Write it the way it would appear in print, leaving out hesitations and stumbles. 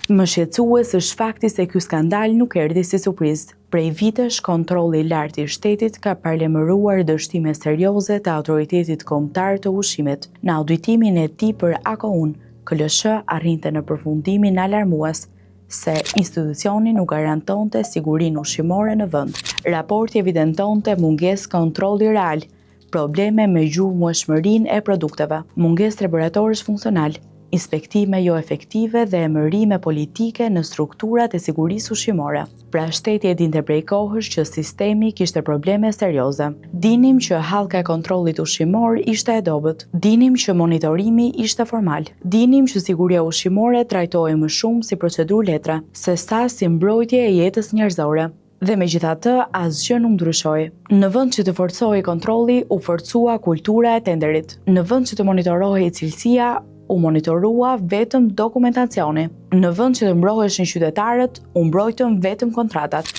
Më shqetësues është fakti se ky skandal nuk erdhi si surprizë. Prej vitesh, kontrolli i lartë i shtetit ka parlemëruar dështime serioze të Autoritetit Kombëtar të Ushqimit. Në auditimin e tij për AKU-n, KLSH arrinte në përfundimin alarmues se institucioni nuk garantonte sigurinë ushqimore në vend. Raporti evidentonte mungesë kontrolli real, probleme me gjuhëmueshmërinë e produkteve, mungesë laboratorësh funksional, inspektime jo efektive dhe emërime politike në strukturat e sigurisë ushqimore. Pra shteti e dinte prej kohësh që sistemi kishte probleme serioze. Dinim që hallka e kontrollit ushqimor ishte e dobët. Dinim që monitorimi ishte formal. Dinim që siguria ushqimore trajtohej më shumë si procedurë letre, sesa si mbrojtje e jetës njerëzore. Dhe megjithatë, asgjë nuk ndryshoi. Në vend që të forcohej kontrolli, u forcua kultura e tenderit. Në vend që të monitorohej cilësia, u monitorua vetëm dokumentacioni. Në vend që të mbroheshin qytetarët, u mbrojtën vetëm kontratat.